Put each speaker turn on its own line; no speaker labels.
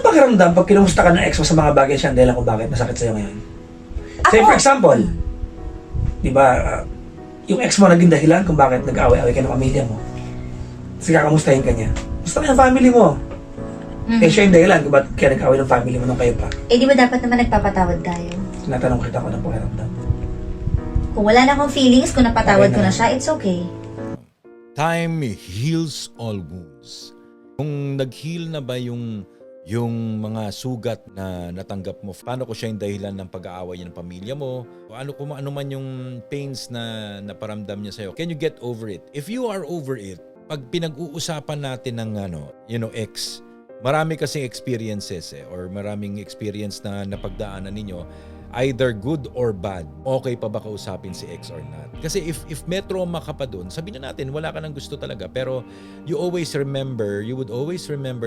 pakiramdam pag kinumusta ka ng ex mo sa mga bagay siya dahil kung bakit masakit sa'yo ngayon? Say for example, di ba, yung ex mo naging dahilan kung bakit nag-away-away ka ng pamilya mo. Kasi kakamustahin ka niya. Gusto mo yung family mo. Eh siya yung dahilan kung bakit kaya nag-away ng family mo nung kayo pa.
Eh di ba dapat naman nagpapatawad tayo?
Tinatanong kita ko ng pakiramdam.
Kung wala na akong feelings, kung napatawad
Okay
ko
na.
na siya, it's okay.
Time heals all wounds. Kung nag-heal na ba yung mga sugat na natanggap mo, paano ko siya yung dahilan ng pag-aaway ng pamilya mo? O ano man yung pains na naparamdam niya sa'yo, can you get over it? If you are over it, pag pinag-uusapan natin ng ex, marami kasing experiences or maraming experience na napagdaanan ninyo, either good or bad, okay pa ba kausapin si ex or not? Kasi if may trauma ka pa dun, sabihin na natin, wala ka nang gusto talaga. Pero you would always remember